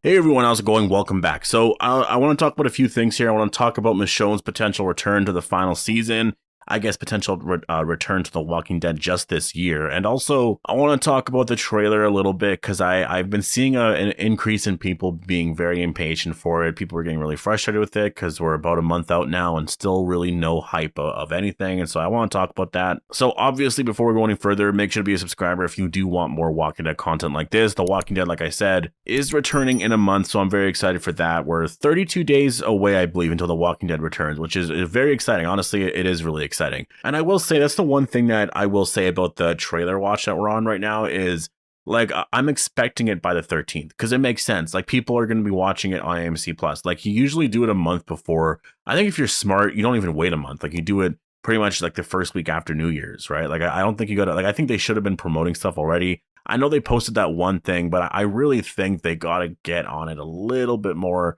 Hey everyone, how's it going? Welcome back. So I want to talk about a few things here. I want to talk about Michonne's potential return to the final season. I guess potential return to The Walking Dead just this year. And also, I want to talk about the trailer a little bit because I've been seeing an increase in people being very impatient for it. People are getting really frustrated with it because we're about a month out now and still really no hype of anything. And so I want to talk about that. So obviously, before we go any further, make sure to be a subscriber if you do want more Walking Dead content like this. The Walking Dead, like I said, is returning in a month, so I'm very excited for that. We're 32 days away, I believe, until The Walking Dead returns, which is very exciting. Honestly, it is really exciting. And I will say that's the one thing that I will say about the trailer watch that we're on right now is like I'm expecting it by the 13th because it makes sense. Like people are going to be watching it on AMC Plus. Like you usually do it a month before. I think if you're smart, you don't even wait a month. Like you do it pretty much like the first week after New Year's, right? Like I don't think you got to like I think they should have been promoting stuff already. I know they posted that one thing, but I really think they got to get on it a little bit more.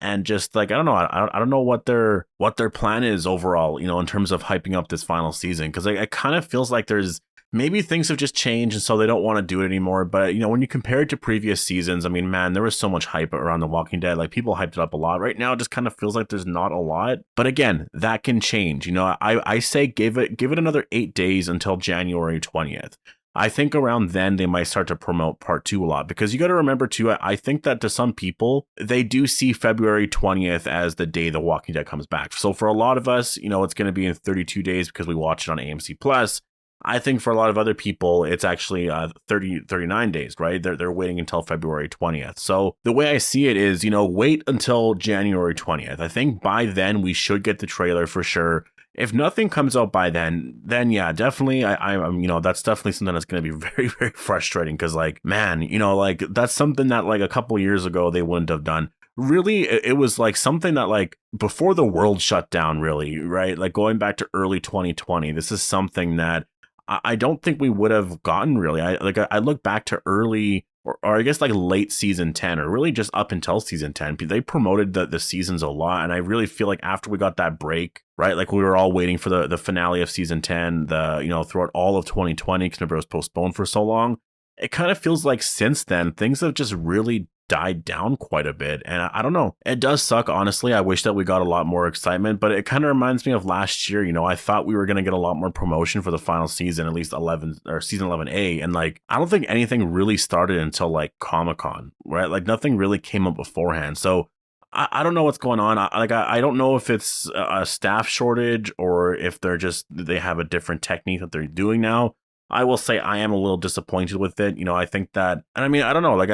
And just like I don't know, I don't know what their plan is overall, you know, in terms of hyping up this final season, because it kind of feels like there's maybe things have just changed and so they don't want to do it anymore. But you know, when you compare it to previous seasons, I mean, man, there was so much hype around The Walking Dead. Like people hyped it up a lot. Right now, it just kind of feels like there's not a lot. But again, that can change. You know, I say give it another 8 days until January 20th. I think around then they might start to promote part 2 a lot because you got to remember too, I think that to some people, they do see February 20th as the day The Walking Dead comes back. So for a lot of us, you know, it's going to be in 32 days because we watch it on AMC Plus. I think for a lot of other people, it's actually 39 days, right? They're waiting until February 20th. So the way I see it is, you know, wait until January 20th. I think by then we should get the trailer for sure. If nothing comes out by then yeah, definitely, I'm, you know, that's definitely something that's going to be very, very frustrating because, like, man, you know, like that's something that like a couple years ago they wouldn't have done. Really, it was like something that like before the world shut down, really, right? Like going back to early 2020, this is something that I don't think we would have gotten really. I look back to early or I guess like late season 10 or really just up until season 10, they promoted the seasons a lot. And I really feel like after we got that break, right? Like we were all waiting for the finale of season 10, you know, throughout all of 2020, because remember it was postponed for so long. It kind of feels like since then, things have just really died down quite a bit. And I don't know. It does suck, honestly. I wish that we got a lot more excitement, but it kind of reminds me of last year. You know, I thought we were going to get a lot more promotion for the final season, at least 11 or season 11A. And like, I don't think anything really started until like Comic-Con, right? Like nothing really came up beforehand. So I don't know what's going on. I don't know if it's a staff shortage or if they have a different technique that they're doing now. I will say I am a little disappointed with it. You know, I think that, and I mean, I don't know, like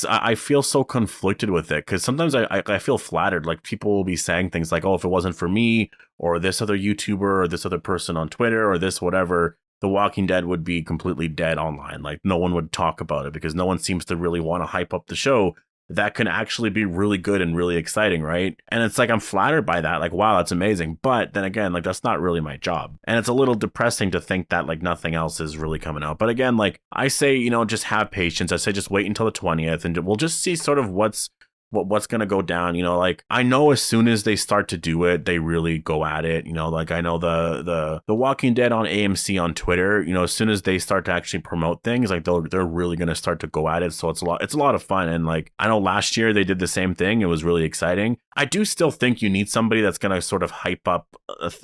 I feel so conflicted with it because sometimes I feel flattered. Like people will be saying things like, oh, if it wasn't for me or this other YouTuber or this other person on Twitter or this whatever, The Walking Dead would be completely dead online. Like no one would talk about it because no one seems to really want to hype up the show that can actually be really good and really exciting, right? And it's like I'm flattered by that, like wow, that's amazing. But then again, like that's not really my job. And it's a little depressing to think that like nothing else is really coming out. But again, like I say, you know, just have patience. I say just wait until the 20th and we'll just see sort of what's going to go down. You know, like I know as soon as they start to do it, they really go at it. You know, like I know the Walking Dead on AMC on Twitter, you know, as soon as they start to actually promote things, like they're really going to start to go at it. So it's a lot of fun. And like I know last year they did the same thing. It was really exciting. I do still think you need somebody that's going to sort of hype up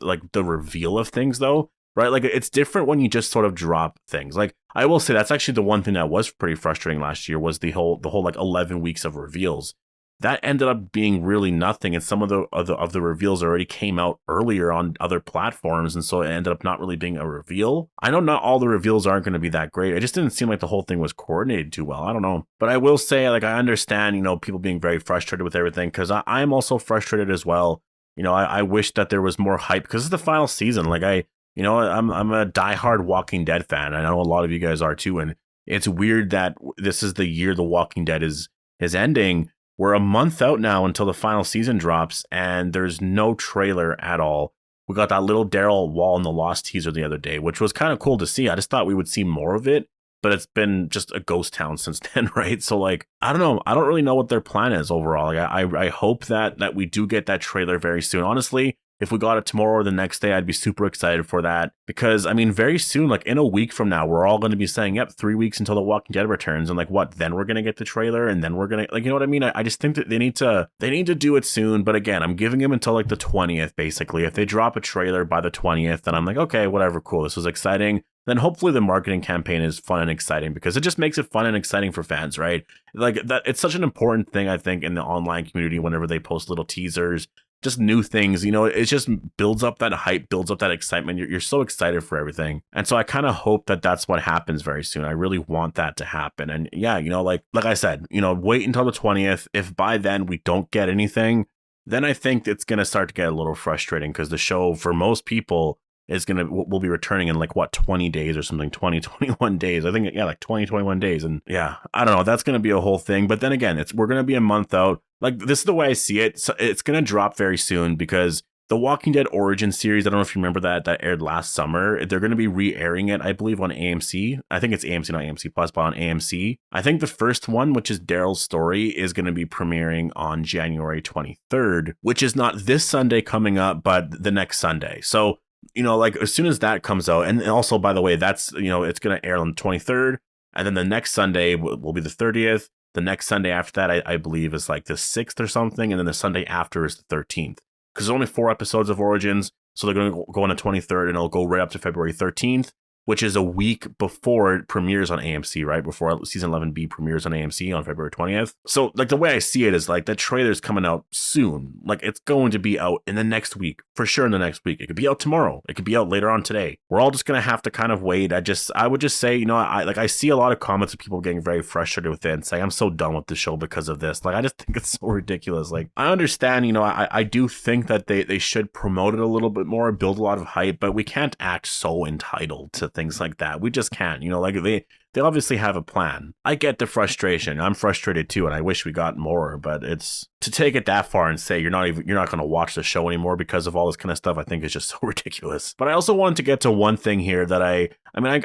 like the reveal of things though. Right? Like it's different when you just sort of drop things. Like I will say that's actually the one thing that was pretty frustrating last year was the whole like 11 weeks of reveals. That ended up being really nothing, and some of the reveals already came out earlier on other platforms, and so it ended up not really being a reveal. I know not all the reveals aren't going to be that great. It just didn't seem like the whole thing was coordinated too well. I don't know, but I will say, like, I understand, you know, people being very frustrated with everything because I am also frustrated as well. You know, I wish that there was more hype because it's the final season. Like you know, I'm a diehard Walking Dead fan. I know a lot of you guys are too, and it's weird that this is the year The Walking Dead is ending. We're a month out now until the final season drops, and there's no trailer at all. We got that little Daryl wall in the Lost teaser the other day, which was kind of cool to see. I just thought we would see more of it, but it's been just a ghost town since then, right? So, like, I don't know. I don't really know what their plan is overall. Like, I hope that we do get that trailer very soon. Honestly, If we got it tomorrow or the next day, I'd be super excited for that because, I mean, very soon, like in a week from now, we're all going to be saying, yep, 3 weeks until The Walking Dead returns. And like, what? Then we're going to get the trailer and then we're going to, like, you know what I mean? I just think that they need to do it soon. But again, I'm giving them until like the 20th, basically. If they drop a trailer by the 20th, then I'm like, okay, whatever, cool. This was exciting. Then hopefully the marketing campaign is fun and exciting because it just makes it fun and exciting for fans, right? Like that, it's such an important thing, I think, in the online community whenever they post little teasers, just new things, you know, it just builds up that hype, builds up that excitement. You're so excited for everything. And so I kind of hope that that's what happens very soon. I really want that to happen. And yeah, you know, like I said, you know, wait until the 20th. If by then we don't get anything, then I think it's going to start to get a little frustrating because the show for most people will be returning in like what, 20 days or something, 20, 21 days. I think, yeah, like 20, 21 days. And yeah, I don't know. That's going to be a whole thing. But then again, we're going to be a month out. Like this is the way I see it. So it's going to drop very soon because the Walking Dead Origin series, I don't know if you remember that aired last summer. They're going to be re-airing it, I believe, on AMC. I think it's AMC, not AMC Plus, but on AMC. I think the first one, which is Daryl's story, is going to be premiering on January 23rd, which is not this Sunday coming up, but the next Sunday. So, you know, like as soon as that comes out, and also, by the way, that's, you know, it's going to air on the 23rd, and then the next Sunday will be the 30th. The next Sunday after that, I believe, is like the 6th or something, and then the Sunday after is the 13th. Because there's only 4 episodes of Origins, so they're going to go on the 23rd, and it'll go right up to February 13th, which is a week before it premieres on AMC, right? Before season 11B premieres on AMC on February 20th. So, like, the way I see it is, like, that trailer's coming out soon. Like, it's going to be out in the next week. For sure in the next week. It could be out tomorrow. It could be out later on today. We're all just going to have to kind of wait. I would just say, you know, I see a lot of comments of people getting very frustrated with it and saying, I'm so done with the show because of this. Like, I just think it's so ridiculous. Like, I understand, you know, I do think that they should promote it a little bit more, build a lot of hype, but we can't act so entitled to things like that. We just can't, you know, like they obviously have a plan. I get the frustration. I'm frustrated too, and I wish we got more, but it's to take it that far and say you're not going to watch the show anymore because of all this kind of stuff, I think is just so ridiculous. But I also wanted to get to one thing here that I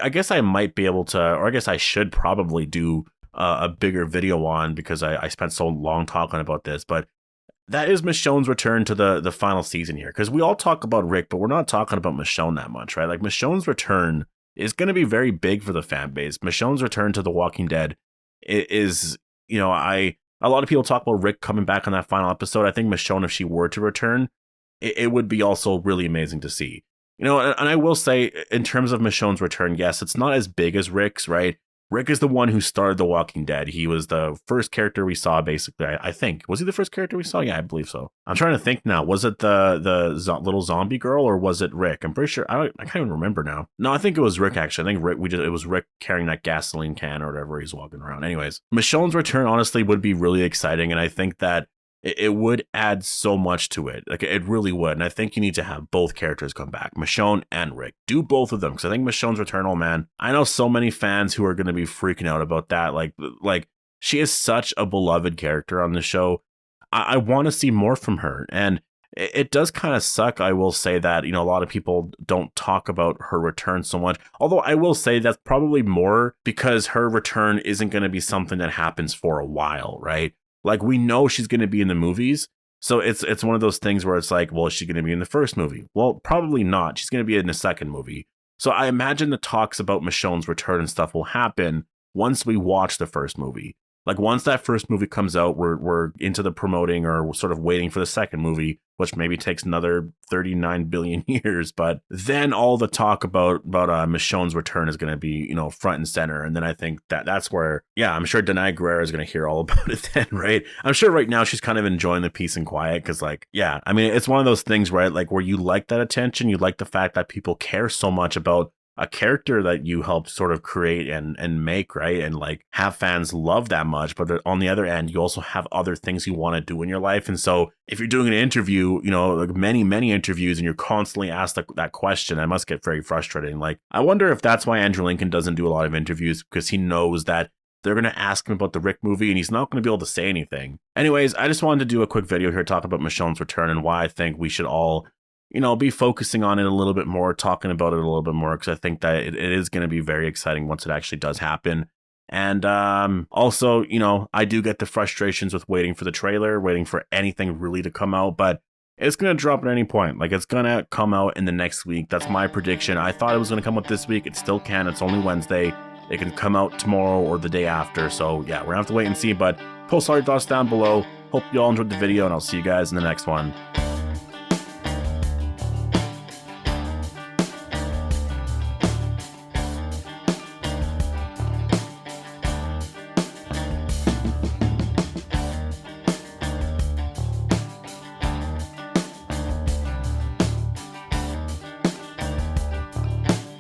guess I might be able to, or I guess I should probably do a bigger video on because I spent so long talking about this, but that is Michonne's return to the final season here. Because we all talk about Rick, but we're not talking about Michonne that much, right? Like Michonne's return is going to be very big for the fan base. Michonne's return to The Walking Dead is, you know, a lot of people talk about Rick coming back on that final episode. I think Michonne, if she were to return, it would be also really amazing to see. You know, and I will say, in terms of Michonne's return, yes, it's not as big as Rick's, right? Rick is the one who started The Walking Dead. He was the first character we saw, basically. I think. Was he the first character we saw? Yeah, I believe so. I'm trying to think now. Was it the little zombie girl or was it Rick? I'm pretty sure. I can't even remember now. No, I think it was Rick, actually. I think it was Rick carrying that gasoline can or whatever he's walking around. Anyways, Michonne's return, honestly, would be really exciting. And I think that it would add so much to it. Like, it really would. And I think you need to have both characters come back, Michonne and Rick. Do both of them, because I think Michonne's return, oh man, I know so many fans who are going to be freaking out about that. Like she is such a beloved character on the show. I want to see more from her. And it does kind of suck, I will say, that, you know, a lot of people don't talk about her return so much. Although I will say that's probably more because her return isn't going to be something that happens for a while, right? Like, we know she's going to be in the movies. So it's one of those things where it's like, well, is she going to be in the first movie? Well, probably not. She's going to be in the second movie. So I imagine the talks about Michonne's return and stuff will happen once we watch the first movie. Like, once that first movie comes out, we're into the promoting, or we're sort of waiting for the second movie, which maybe takes another 39 billion years. But then all the talk about Michonne's return is going to be, you know, front and center. And then I think that's where, yeah, I'm sure Denai Guerrero is going to hear all about it then, right? I'm sure right now she's kind of enjoying the peace and quiet because, like, yeah, I mean, it's one of those things, right? Like, where you like that attention, you like the fact that people care so much about a character that you helped sort of create and make, right? And like have fans love that much. But on the other end, you also have other things you want to do in your life. And so if you're doing an interview, you know, like many interviews, and you're constantly asked that question, I must get very frustrating. Like, I wonder if that's why Andrew Lincoln doesn't do a lot of interviews, because he knows that they're going to ask him about the Rick movie and he's not going to be able to say anything. Anyways, I just wanted to do a quick video here talking about Michonne's return and why I think we should all, you know, be focusing on it a little bit more, talking about it a little bit more, because I think that it is going to be very exciting once it actually does happen. And also, you know, I do get the frustrations with waiting for the trailer, waiting for anything really to come out. But it's going to drop at any point. Like, it's going to come out in the next week. That's my prediction. I thought it was going to come out this week. It still can. It's only Wednesday. It can come out tomorrow or the day after. So yeah, we're going to have to wait and see, but post all your thoughts down below. Hope you all enjoyed the video, and I'll see you guys in the next one.